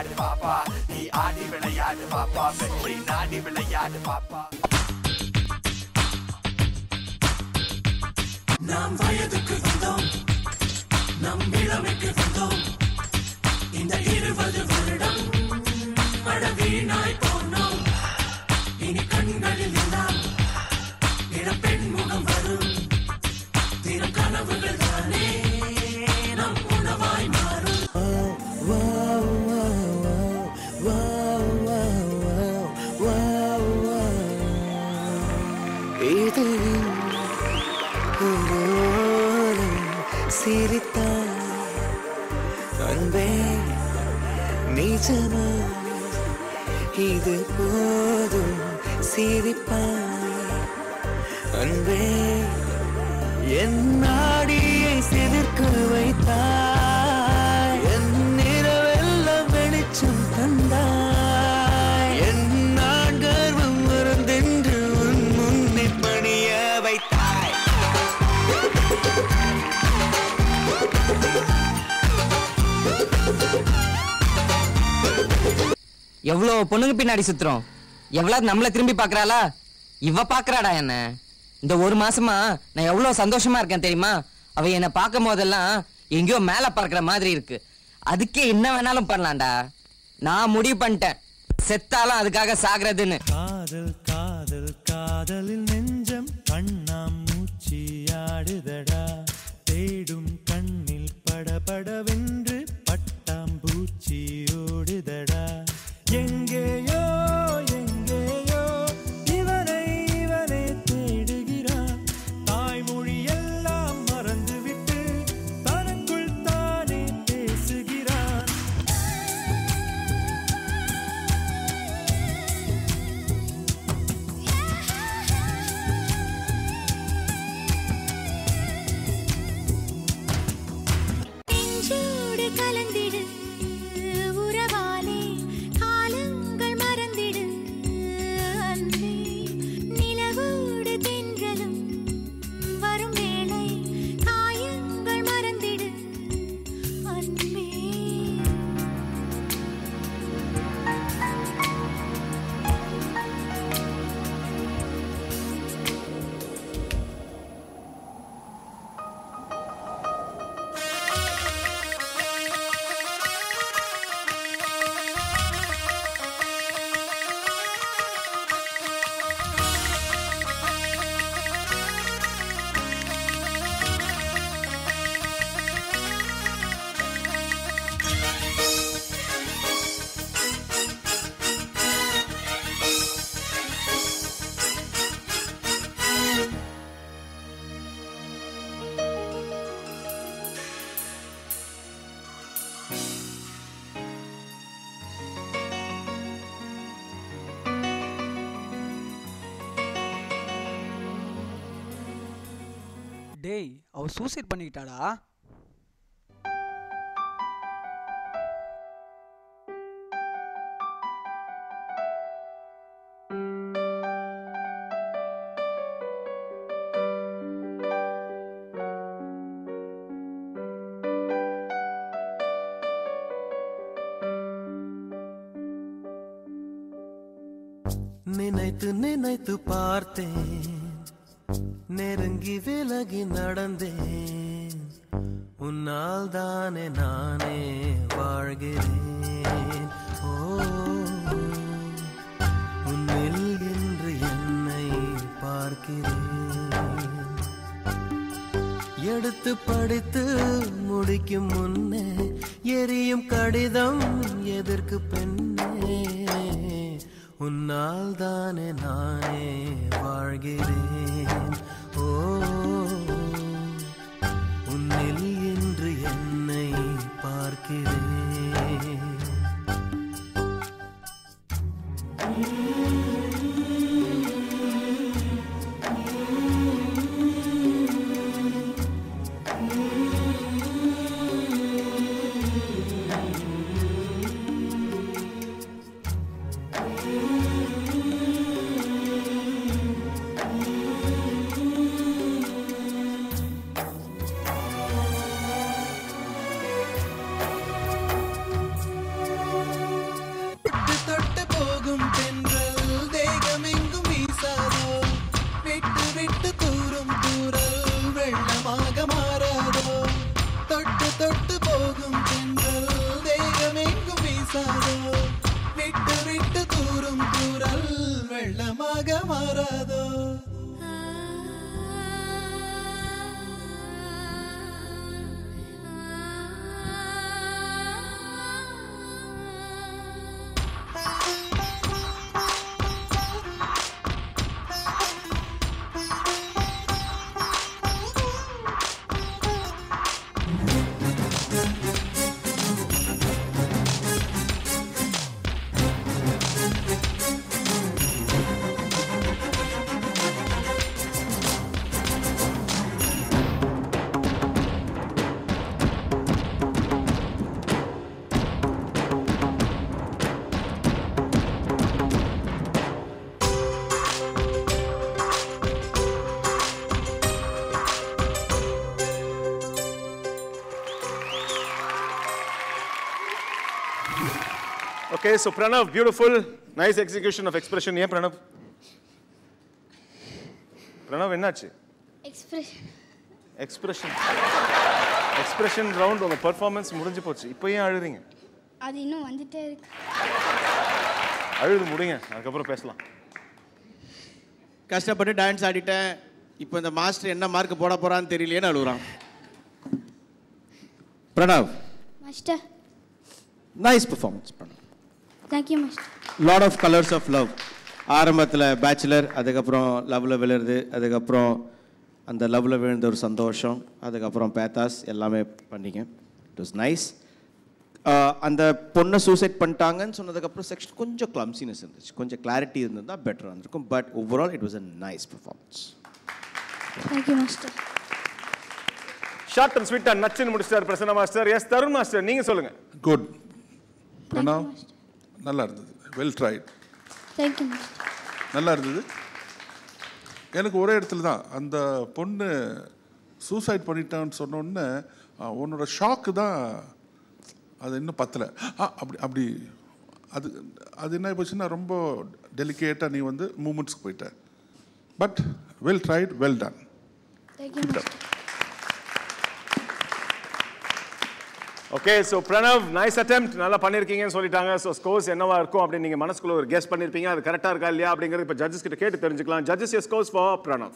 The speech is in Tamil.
விளையாடு பாப்பா, நீ ஆடி விளையாடு பாப்பா, வெற்றி நாடி விளையாடு பாப்பா. நாம் வயதுக்கு வந்தோம், நம் இளமைக்கு வந்தோம், இந்த 20 வருடம் மழவீனாய் போனோம். இனி கண்களில் எல்லாம் இளப்பெண் முகம் வரும், தினம் கனவுகள் தானே நம் உணவாய் மாறும். இது சிரித்தான் அன்பே நிஜமா, இது போதும் சிரிப்பாய் அன்பே, என் நாடியை சிலிர்க்க வைத்தாய், என் நிறவெல்லாம் வெளிச்சம் தந்தாய், என் நான் கர்வம் மறந்தென்று உன் முன்னே பணிய வைத்தாய். எவ்வளவு பொண்ணுங்க பின்னாடி சுத்துறோம், எவ்வளவு நம்மள திரும்பி பாக்குறாளா? இவ பாக்குறாடா என்ன. இந்த ஒரு மாசமா நான் எவ்வளவு சந்தோஷமா இருக்கேன் தெரியுமா? அவ என்ன பார்க்கும் போதெல்லாம் எங்கேயோ மேல பார்க்கிற மாதிரி இருக்கு. அதுக்கே என்ன வேணாலும் பண்ணலாம்டா. நான் முடிவு பண்ணிட்டேன், செத்தாலும் அதுக்காக சாகிறதுன்னு. காதல் காதல் காதலில் நெஞ்சம் கண்ணாம் மூச்சி ஆடுதடா, தேடும் கண்ணில் படபடவென்று பட்டாம்பூச்சி ஓடுதடா. எங்கேயோ எங்கேயோ இவனை இவனை தேடுகிறான், தாய்மொழி எல்லாம் மறந்துவிட்டு தனக்குள் தானே பேசுகிறான். நெஞ்சோடு கலந்திடு உறவாலே, காலங்கள் மறந்திடு அன்பே, நிலவோடு தென்றலும் வரும் வேளை, காயங்கள் மறந்திடு அன்பே. டேய், அவ சூசைட் பண்ணிக்கிட்டாடா. நினைத்து நினைத்து பார்த்தேன், நெருங்கி விலகி நடந்தேன், உன்னால் தானே நானே வாழ்கிறேன். ஓ, உன்னில் இன்று என்னை பார்க்கிறேன். எடுத்து படித்து முடிக்கும் முன்னே எரியும் கடிதம் எதற்கு பெண்ணே, உன்னால் தானே நானே வாழ்கிறேன். ஓ, உன்னில் இன்று என்னை பார்க்கிறேன். Okay, so Pranav, beautiful, nice execution of expression. Yeah, Pranav. Pranav, என்னாச்சு? Expression round உங்க performance முடிஞ்சு போச்சு. இப்போ ஏன் அழுறீங்க? அது இன்னும் வந்துட்டே இருக்கு. அழுது முடிங்க, அதுக்கப்புறம் பேசலாம். கஷ்டப்பட்டு டான்ஸ் ஆடிட்டேன். இப்போ இந்த மாஸ்டர் என்ன மார்க் போட போறான்னு தெரியலையேன்னு அழுகுறான். Pranav. Master. Nice performance Pranav. Thank you master. Lot of colours of love. ஆரம்பத்தில் பேச்சுலர், அதுக்கப்புறம் லவ்வில் விழுறது, அதுக்கப்புறம் அந்த லவ்வில் விழுந்த ஒரு சந்தோஷம், அதுக்கப்புறம் பேத்தாஸ் எல்லாமே பண்ணீங்க. It was nice. அந்த பொண்ணை சூசைட் பண்ணிட்டாங்கன்னு சொன்னதுக்கப்புறம் செக்ஷன் கொஞ்சம் கிளம்சினஸ் இருந்துச்சு, கொஞ்சம் கிளாரிட்டி இருந்ததுன்னா பெட்டராக இருந்திருக்கும். But overall it was a nice performance. Thank you master. Short and sweet and நச்சுன்னு முடிச்சிட்டார் Prasanna master. Yes Tarun master, நீங்கள் சொல்லுங்கள். குட் பிரணவ், நல்லா இருந்தது, வெல் ட்ரைட். Thank you master. நல்லா இருந்தது. எனக்கு ஒரே இடத்துல தான் அந்த பொண்ணு சூசைட் பண்ணிட்டான்னு சொன்னோடனே உன்னோட ஷாக்கு தான் அது இன்னும் பத்தலை. அப்படி அது அது என்ன போச்சுன்னா ரொம்ப டெலிகேட்டாக நீ வந்து மூமெண்ட்ஸ்க்கு போயிட்ட. But well tried, well done. Thank you master. Okay, so Pranav nice attempt, நல்லா பண்ணியிருக்கீங்கன்னு சொல்லிட்டாங்க. ஸோ ஸ்கோர்ஸ் என்னவா இருக்கும் அப்படின்னு நீங்கள் மனசுக்குள்ள ஒரு கெஸ் பண்ணியிருப்பீங்க. அது கரெக்டாக இருக்கா இல்லையா அப்படிங்கிறது இப்போ ஜட்ஜஸ் கிட்ட கேட்டு தெரிஞ்சுக்கலாம். Judges scores for Pranav.